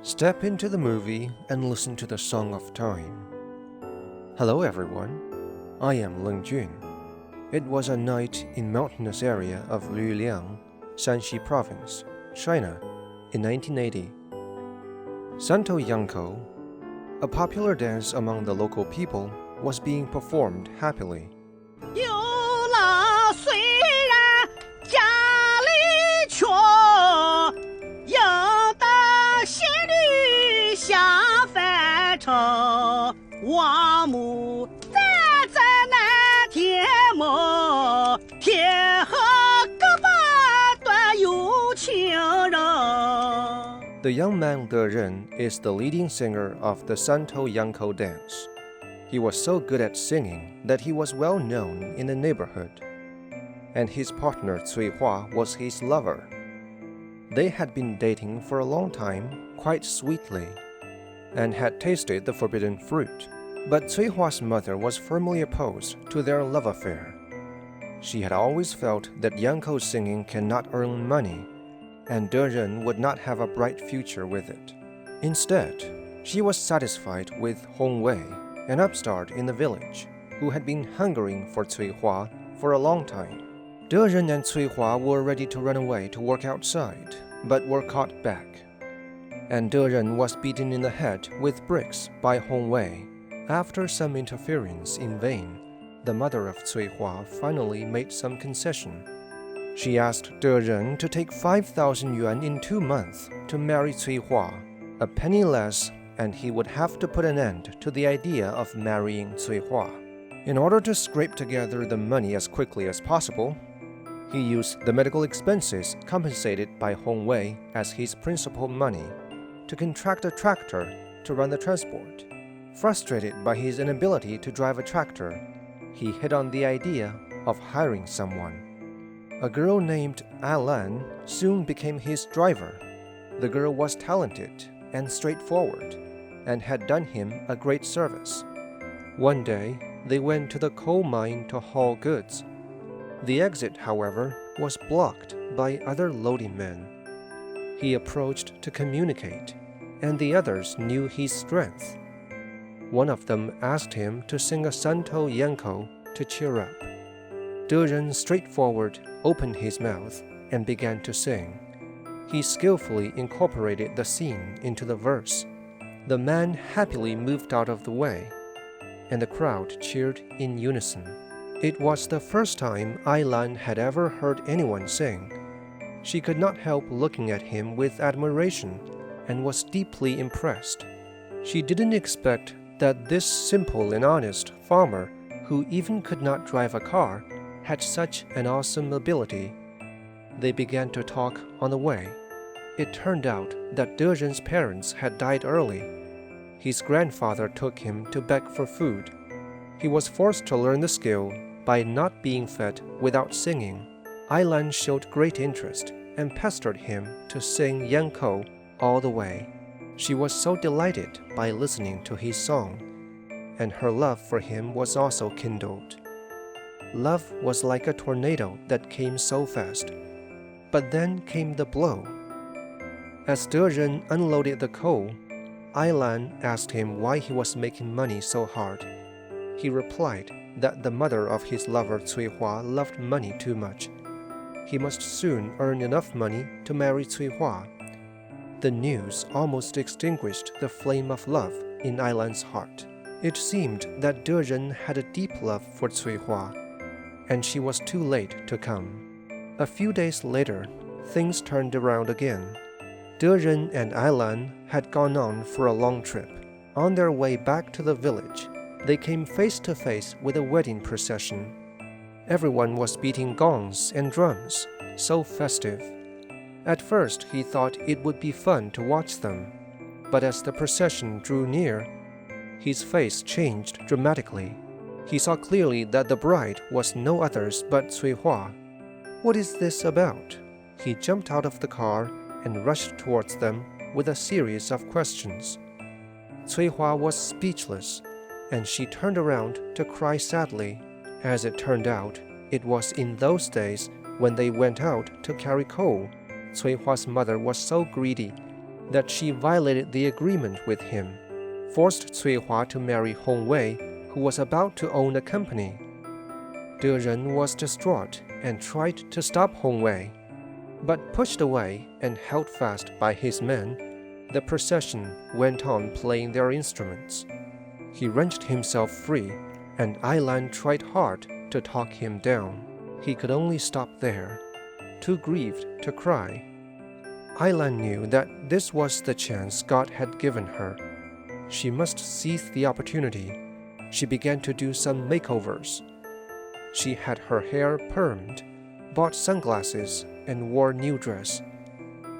Step into the movie and listen to the Song of Time. Hello everyone, I am Lingjun. It was a night in mountainous area of Luliang, Shanxi Province, China, in 1980. Santo Yangko, a popular dance among the local people, was being performed happily. 有了虽然家里穷，有的心里下凡尘。王母站在那天门，天河各半端有情人。 The young man De Ren is the leading singer of the Santo Yangko dance. He was so good at singing that he was well known in the neighborhood, and his partner Cui Hua was his lover. They had been dating for a long time, quite sweetly, and had tasted the forbidden fruit. But Cui Hua's mother was firmly opposed to their love affair. She had always felt that Yangko's singing cannot earn money, and De Ren would not have a bright future with it. Instead, she was satisfied with Hong Wei, an upstart in the village, who had been hungering for Cui Hua for a long time. De Ren and Cui Hua were ready to run away to work outside, but were caught back. And De Ren was beaten in the head with bricks by Hong Wei. After some interference in vain, the mother of Cui Hua finally made some concession. She asked De Ren to take 5,000 yuan in 2 months to marry Cui Hua, a penny less, and he would have to put an end to the idea of marrying Cui Hua. In order to scrape together the money as quickly as possible, he used the medical expenses compensated by Hong Wei as his principal money to contract a tractor to run the transport. Frustrated by his inability to drive a tractor, he hit on the idea of hiring someone. A girl named Alan soon became his driver. The girl was talented and straightforward, and had done him a great service. One day, they went to the coal mine to haul goods. The exit, however, was blocked by other loading men. He approached to communicate, and the others knew his strength. One of them asked him to sing a Santo Yangko to cheer up. De Ren straightforward opened his mouth and began to sing. He skillfully incorporated the scene into the verse. The man happily moved out of the way, and the crowd cheered in unison. It was the first time Ailan had ever heard anyone sing. She could not help looking at him with admiration and was deeply impressed. She didn't expect that this simple and honest farmer, who even could not drive a car, had such an awesome ability. They began to talk on the way. It turned out that De Ren's parents had died early. His grandfather took him to beg for food. He was forced to learn the skill by not being fed without singing. Ailan showed great interest and pestered him to sing Yangko all the way. She was so delighted by listening to his song, and her love for him was also kindled. Love was like a tornado that came so fast. But then came the blow. As De Ren unloaded the coal, Ailan asked him why he was making money so hard. He replied that the mother of his lover Cui Hua loved money too much. He must soon earn enough money to marry Cui Hua. The news almost extinguished the flame of love in Ailan's heart. It seemed that De Ren had a deep love for Cui Hua, and she was too late to come. A few days later, things turned around again. De Ren and Ailan had gone on for a long trip. On their way back to the village, they came face to face with a wedding procession. Everyone was beating gongs and drums, so festive. At first, he thought it would be fun to watch them, but as the procession drew near, his face changed dramatically. He saw clearly that the bride was no others but Cui Hua. What is this about? He jumped out of the car and rushed towards them with a series of questions. Cui Hua was speechless, and she turned around to cry sadly. As it turned out, it was in those days when they went out to carry coal. Cui Hua's mother was so greedy that she violated the agreement with him, forced Cui Hua to marry Hong Wei, who was about to own a company. De Ren was distraught and tried to stop Hong Wei, but pushed away and held fast by his men, the procession went on playing their instruments. He wrenched himself free, and Ailan tried hard to talk him down. He could only stop there, too grieved to cry. Ailan knew that this was the chance God had given her. She must seize the opportunity. She began to do some makeovers. She had her hair permed, bought sunglasses, and wore a new dress.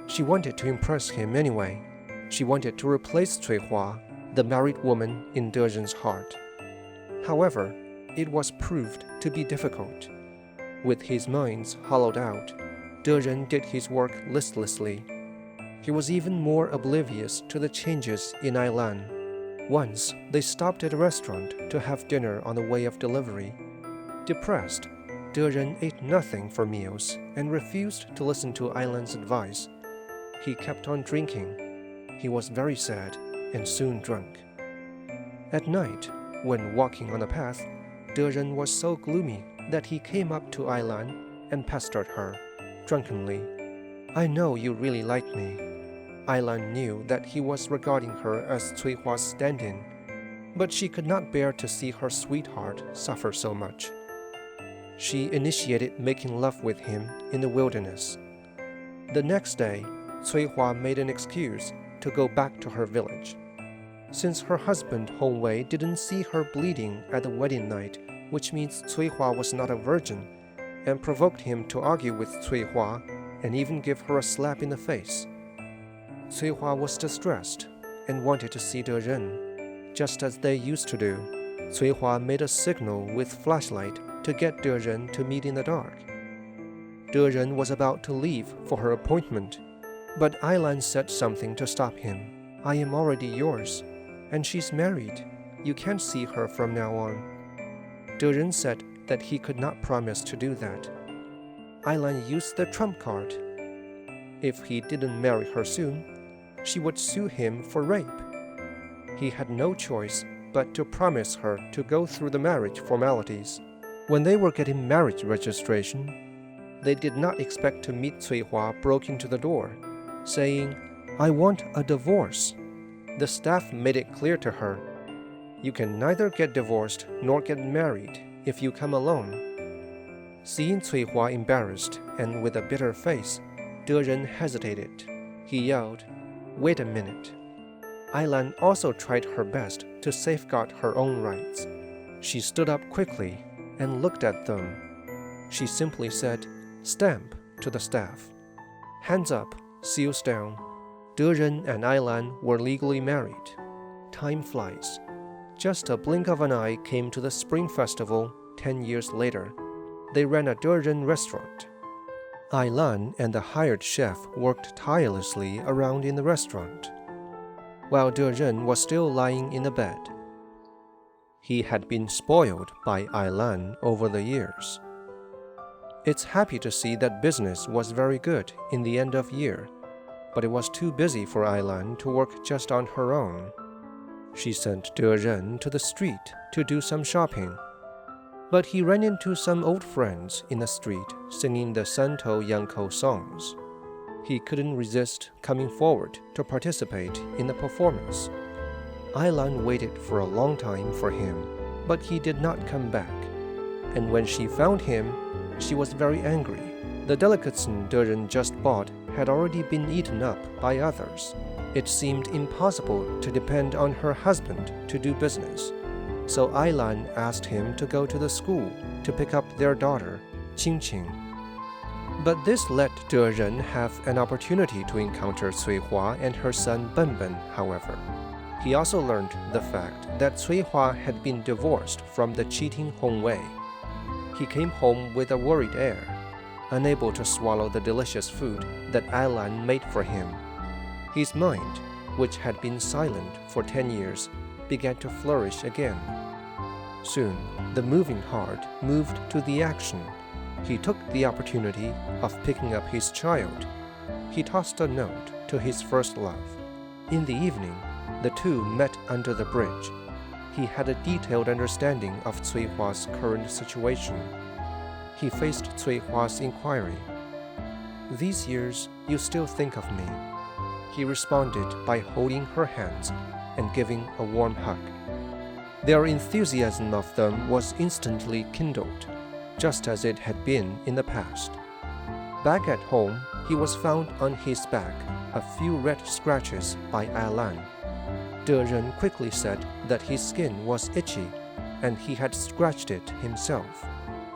She wanted to impress him anyway. She wanted to replace Cui Hua, the married woman in De Ren's heart. However, it was proved to be difficult. With his mind hollowed out, De Ren did his work listlessly. He was even more oblivious to the changes in Ailan. Once, they stopped at a restaurant to have dinner on the way of delivery. Depressed, De Ren ate nothing for meals and refused to listen to Ailan's advice. He kept on drinking. He was very sad and soon drunk. At night, when walking on the path, De Ren was so gloomy that he came up to Ailan and pestered her, drunkenly. "I know you really like me." Ailan knew that he was regarding her as Cui Hua's stand-in, but she could not bear to see her sweetheart suffer so much. She initiated making love with him in the wilderness. The next day, Cui Hua made an excuse to go back to her village. Since her husband Hong Wei didn't see her bleeding at the wedding night, which means Cui Hua was not a virgin, and provoked him to argue with Cui Hua and even give her a slap in the face. Cui Hua was distressed and wanted to see De Ren. Just as they used to do, Cui Hua made a signal with flashlight to get De Ren to meet in the dark. De Ren was about to leave for her appointment, but Ailan said something to stop him. "I am already yours, and she's married. You can't see her from now on." De Ren said that he could not promise to do that. Ailan used the trump card. If he didn't marry her soon, she would sue him for rape. He had no choice but to promise her to go through the marriage formalities. When they were getting marriage registration, they did not expect to meet Cui Hua broke into the door, saying, "I want a divorce." The staff made it clear to her, "You can neither get divorced nor get married if you come alone." Seeing Cui Hua embarrassed and with a bitter face, De Ren hesitated. He yelled, "Wait a minute." Ailan also tried her best to safeguard her own rights. She stood up quickly and looked at them. She simply said, "Stamp," to the staff. Hands up, seals down. De Ren and Ailan were legally married. Time flies. Just a blink of an eye came to the Spring Festival 10 years later. They ran a De Ren restaurant. Ailan and the hired chef worked tirelessly around in the restaurant, while De Ren was still lying in the bed. He had been spoiled by Ailan over the years. It's happy to see that business was very good in the end of year, but it was too busy for Ailan to work just on her own. She sent De Ren to the street to do some shopping, but he ran into some old friends in the street singing the Santo Yangko songs. He couldn't resist coming forward to participate in the performance. Ailan waited for a long time for him, but he did not come back. And when she found him, she was very angry. The delicatessen De Ren just bought had already been eaten up by others. It seemed impossible to depend on her husband to do business. So Ailan asked him to go to the school to pick up their daughter, Qingqing. But this let De Ren have an opportunity to encounter Cui Hua and her son Benben, however. He also learned the fact that Cui Hua had been divorced from the cheating Hong Wei. He came home with a worried air, unable to swallow the delicious food that Ailan made for him. His mind, which had been silent for 10 years, began to flourish again. Soon, the moving heart moved to the action. He took the opportunity of picking up his child. He tossed a note to his first love. In the evening, the two met under the bridge. He had a detailed understanding of Cui Hua's current situation. He faced Cui Hua's inquiry. "These years, you still think of me?" He responded by holding her hands and giving a warm hug. Their enthusiasm of them was instantly kindled, just as it had been in the past. Back at home, he was found on his back, a few red scratches by Ailan. De Ren quickly said that his skin was itchy, and he had scratched it himself.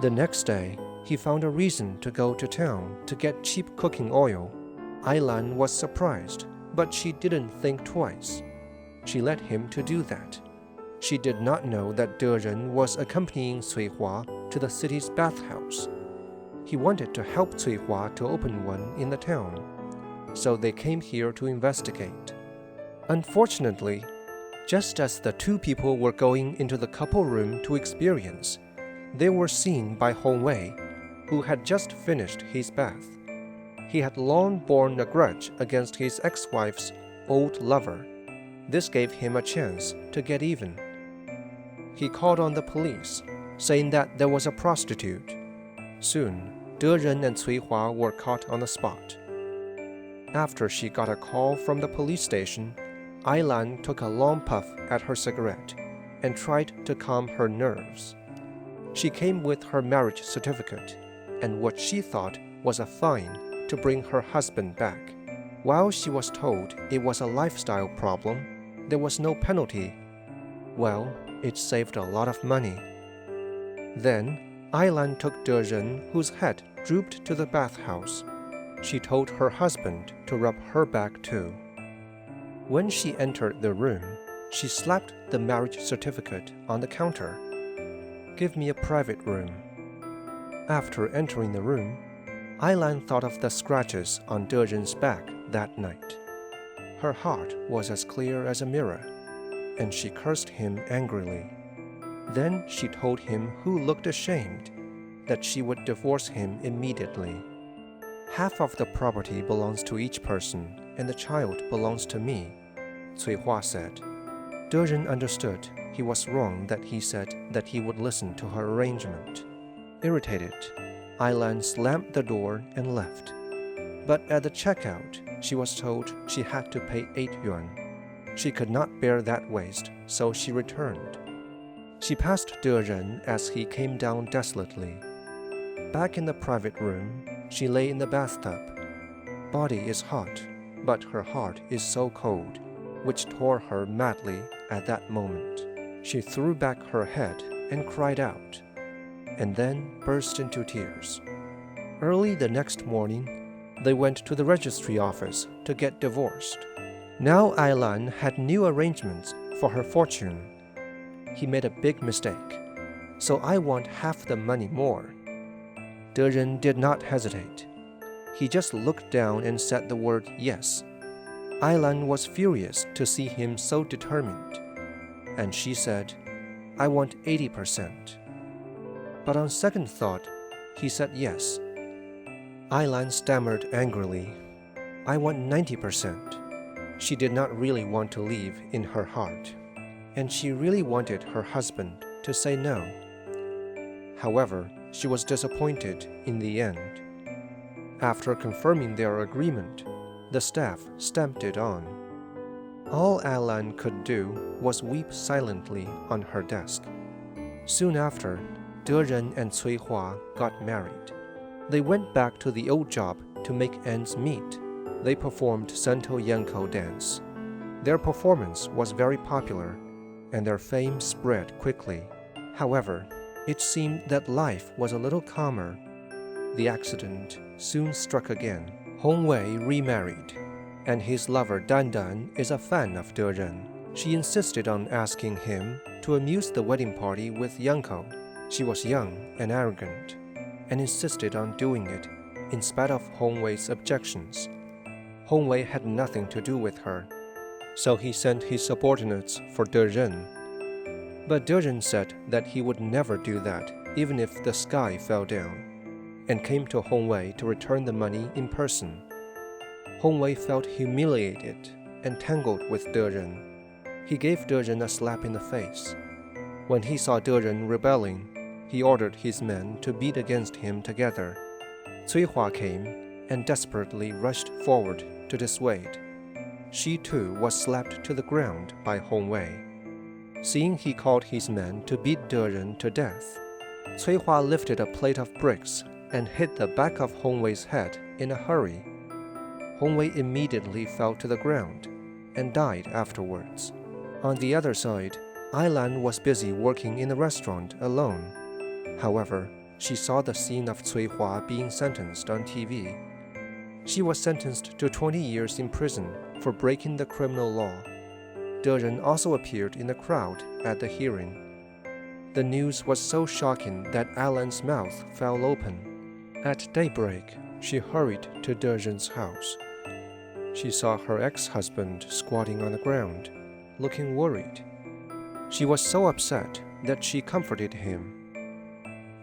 The next day, he found a reason to go to town to get cheap cooking oil. Ailan was surprised, but she didn't think twice. She let him to do that. She did not know that De Ren was accompanying Cui Hua to the city's bathhouse. He wanted to help Cui Hua to open one in the town, so they came here to investigate. Unfortunately, just as the two people were going into the couple room to experience, they were seen by Hong Wei, who had just finished his bath. He had long borne a grudge against his ex-wife's old lover. This gave him a chance to get even. He called on the police, saying that there was a prostitute. Soon, De Ren and Cui Hua were caught on the spot. After she got a call from the police station, Ailan took a long puff at her cigarette and tried to calm her nerves. She came with her marriage certificate and what she thought was a fine to bring her husband back. While she was told it was a lifestyle problem, there was no penalty. Well, it saved a lot of money. Then, Ailan took De Ren, whose head drooped to the bathhouse. She told her husband to rub her back too. When she entered the room, she slapped the marriage certificate on the counter. "Give me a private room." After entering the room, Ailan thought of the scratches on De Ren's back that night. Her heart was as clear as a mirror, and she cursed him angrily. Then she told him, who looked ashamed, that she would divorce him immediately. "Half of the property belongs to each person, and the child belongs to me," Cui Hua said. De Ren understood he was wrong that he said that he would listen to her arrangement. Irritated, Ailan slammed the door and left. But at the checkout, she was told she had to pay 8 yuan. She could not bear that waste, so she returned. She passed De Ren as he came down desolately. Back in the private room, she lay in the bathtub. Body is hot, but her heart is so cold, which tore her madly at that moment. She threw back her head and cried out, and then burst into tears. Early the next morning, they went to the registry office to get divorced. Now Ailan had new arrangements for her fortune. "He made a big mistake, so I want half the money more." De Ren did not hesitate. He just looked down and said the word yes. Ailan was furious to see him so determined, and she said, "I want 80%. But on second thought, he said yes. Ailan stammered angrily, "I want 90%. She did not really want to leave in her heart, and she really wanted her husband to say no. However, she was disappointed in the end. After confirming their agreement, the staff stamped it on. All Ailan could do was weep silently on her desk. Soon after, De Ren and Cui Hua got married. They went back to the old job to make ends meet. They performed Santo Yangko dance. Their performance was very popular, and their fame spread quickly. However, it seemed that life was a little calmer. The accident soon struck again. Hong Wei remarried, and his lover Dan Dan is a fan of De Ren. She insisted on asking him to amuse the wedding party with Yangko. She was young and arrogant, and insisted on doing it in spite of Hong Wei's objections. Hong Wei had nothing to do with her, so he sent his subordinates for De Ren. But De Ren said that he would never do that, even if the sky fell down, and came to Hong Wei to return the money in person. Hong Wei felt humiliated entangled with De Ren. He gave De Ren a slap in the face. When he saw De Ren rebelling, he ordered his men to beat against him together. Cui Hua came and desperately rushed forward to dissuade. She too was slapped to the ground by Hong Wei. Seeing he called his men to beat De Ren to death, Cui Hua lifted a plate of bricks and hit the back of Hong Wei's head in a hurry. Hong Wei immediately fell to the ground and died afterwards. On the other side, Ailan was busy working in the restaurant alone. However, she saw the scene of Cui Hua being sentenced on TV. She was sentenced to 20 years in prison for breaking the criminal law. De Ren also appeared in the crowd at the hearing. The news was so shocking that Alan's mouth fell open. At daybreak, she hurried to De Ren's house. She saw her ex-husband squatting on the ground, looking worried. She was so upset that she comforted him.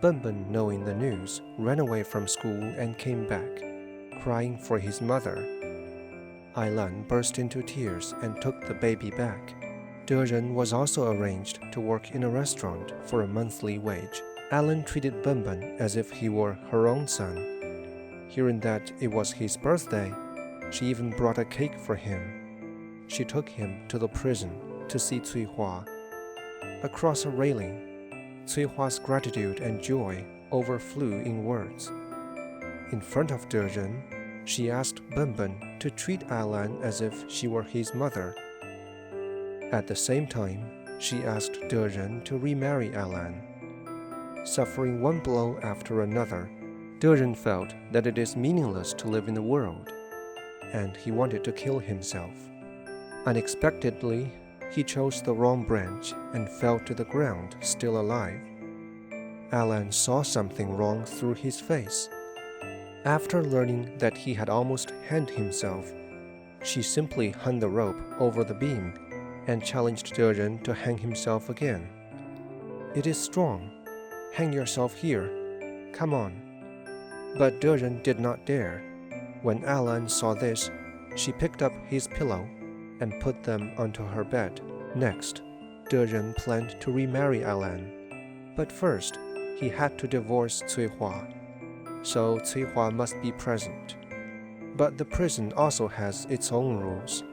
Benben, knowing the news, ran away from school and came back, crying for his mother. Ailan burst into tears and took the baby back. De Ren was also arranged to work in a restaurant for a monthly wage. Alan treated Benben as if he were her own son. Hearing that it was his birthday, she even brought a cake for him. She took him to the prison to see Cui Hua. Across a railing, Cui Hua's gratitude and joy overflew in words. In front of De Ren, she asked Benben to treat Ailan as if she were his mother. At the same time, she asked De Ren to remarry Ailan. Suffering one blow after another, De Ren felt that it is meaningless to live in the world, and he wanted to kill himself. Unexpectedly, he chose the wrong branch and fell to the ground, still alive. Ailan saw something wrong through his face. After learning that he had almost hanged himself, she simply hung the rope over the beam and challenged De Ren to hang himself again. "It is strong. Hang yourself here. Come on." But De Ren did not dare. When Ailan saw this, she picked up his pillow and put them onto her bed. Next, De Ren planned to remarry Ailan. But first, he had to divorce Cui Hua. So Cui Hua must be present. But the prison also has its own rules.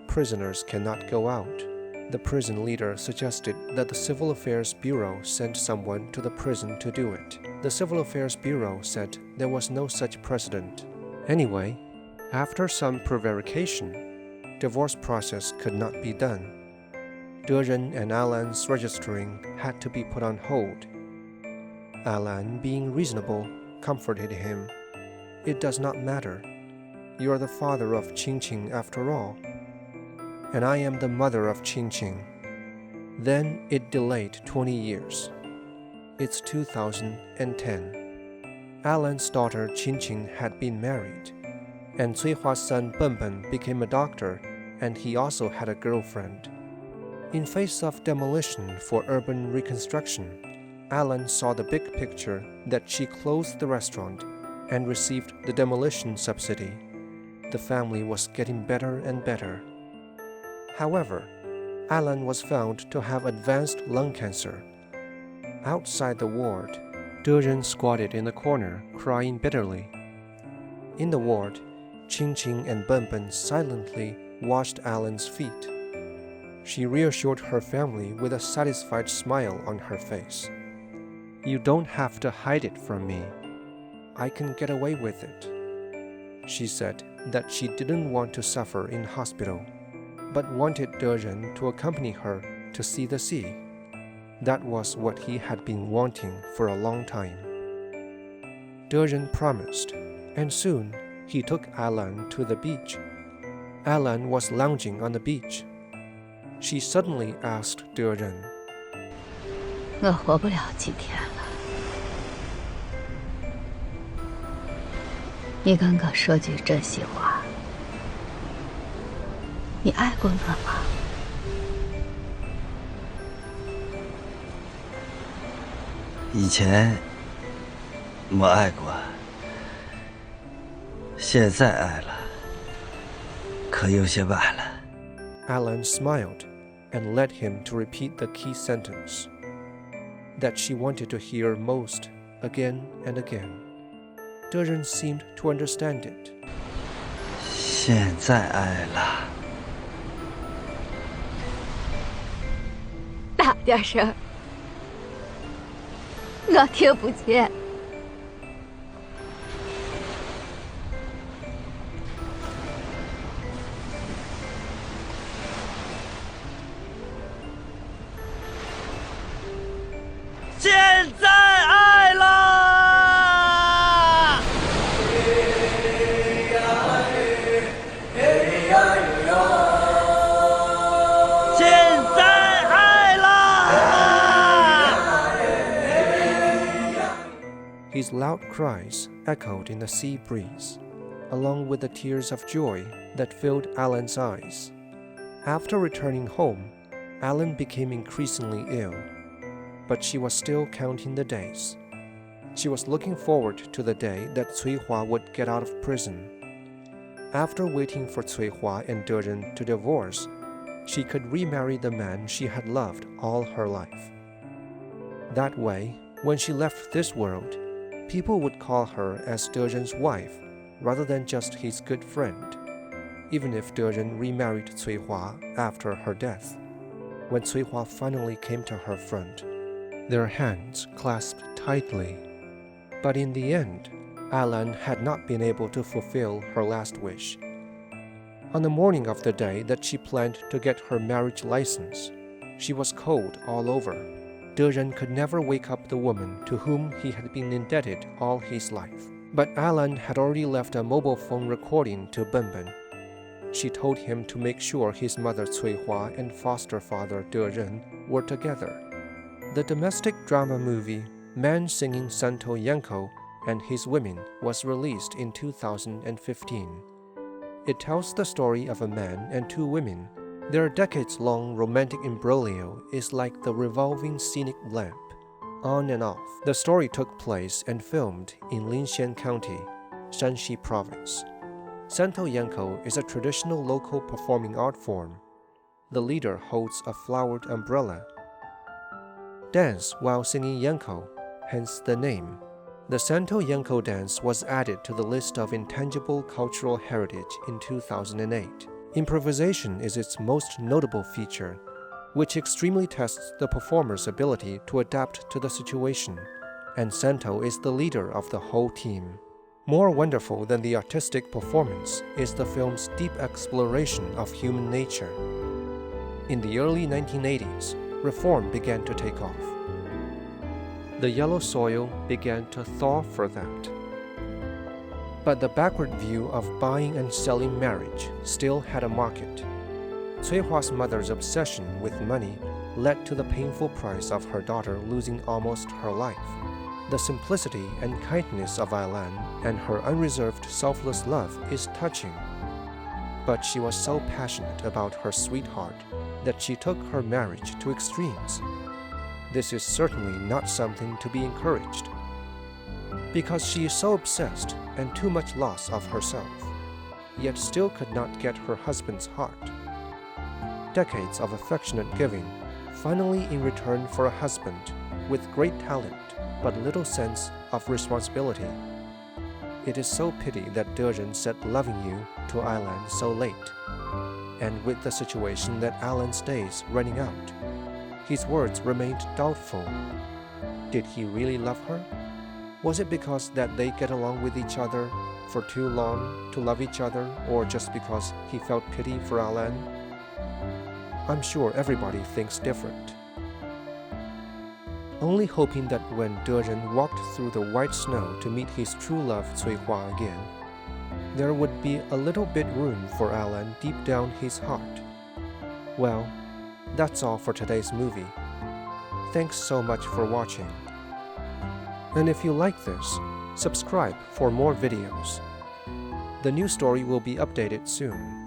Prisoners cannot go out. The prison leader suggested that the Civil Affairs Bureau send someone to the prison to do it. The Civil Affairs Bureau said there was no such precedent. Anyway, after some prevarication, divorce process could not be done. De Ren and Ailan's registering had to be put on hold. Ailan, being reasonable, comforted him. "It does not matter. You are the father of Qingqing after all. And I am the mother of Qingqing." Then it delayed 20 years. It's 2010. Ailan's daughter Qingqing had been married, and Cui Hua's son Benben became a doctor, and he also had a girlfriend. In face of demolition for urban reconstruction, Ailan saw the big picture that she closed the restaurant and received the demolition subsidy. The family was getting better and better. However, Ailan was found to have advanced lung cancer. Outside the ward, De Ren squatted in the corner, crying bitterly. In the ward, Qingqing and Benben silently washed Ailan's feet. She reassured her family with a satisfied smile on her face. "You don't have to hide it from me. I can get away with it." She said that she didn't want to suffer in hospital, but wanted De Ren to accompany her to see the sea. That was what he had been wanting for a long time. De Ren promised, and soon he took Ailan to the beach. Ailan was lounging on the beach. She suddenly asked De Ren, 我活不了几天了。你刚刚说句真心话，你爱过我吗？以前我爱过，现在爱了，可有些晚了。Alan smiled and led him to repeat the key sentence that she wanted to hear most again and again. Deren seemed to understand it. 现在爱了。大点声，我听不见。现在爱了！现在爱了！ His loud cries echoed in the sea breeze, along with the tears of joy that filled Alan's eyes. After returning home, Alan became increasingly ill, but she was still counting the days. She was looking forward to the day that Cui Hua would get out of prison. After waiting for Cui Hua and Deren to divorce, she could remarry the man she had loved all her life. That way, when she left this world, people would call her as Deren's wife rather than just his good friend, even if Deren remarried Cui Hua after her death. When Cui Hua finally came to her front, their hands clasped tightly. But in the end, Alan had not been able to fulfill her last wish. On the morning of the day that she planned to get her marriage license, she was cold all over. Deren could never wake up the woman to whom he had been indebted all his life. But Alan had already left a mobile phone recording to Benben. She told him to make sure his mother Cui Hua and foster father Deren were together. The domestic drama movie Man Singing Santo Yangko and His Women was released in 2015. It tells the story of a man and two women. Their decades-long romantic imbroglio is like the revolving scenic lamp, on and off. The story took place and filmed in Linxian County, Shanxi Province. Santo Yangko is a traditional local performing art form. The leader holds a flowered umbrella. Dance while singing Yangko, hence the name. The Santo Yangko dance was added to the list of intangible cultural heritage in 2008. Improvisation is its most notable feature, which extremely tests the performer's ability to adapt to the situation, and Santo is the leader of the whole team. More wonderful than the artistic performance is the film's deep exploration of human nature. In the early 1980s, reform began to take off. The yellow soil began to thaw for that. But the backward view of buying and selling marriage still had a market. Cui Hua's mother's obsession with money led to the painful price of her daughter losing almost her life. The simplicity and kindness of Ailan and her unreserved, selfless love is touching. But she was so passionate about her sweetheart that she took her marriage to extremes. This is certainly not something to be encouraged, because she is so obsessed and too much loss of herself, yet still could not get her husband's heart. Decades of affectionate giving, finally in return for a husband with great talent but little sense of responsibility. It is so pity that Deren said loving you to Ailan so late, and with the situation that Alan's days running out, his words remained doubtful. Did he really love her? Was it because that they get along with each other for too long to love each other, or just because he felt pity for Alan? I'm sure everybody thinks different. Only hoping that when Deren walked through the white snow to meet his true love Cui Hua again, there would be a little bit room for Alan deep down his heart. Well, that's all for today's movie. Thanks so much for watching. And if you like this, subscribe for more videos. The new story will be updated soon.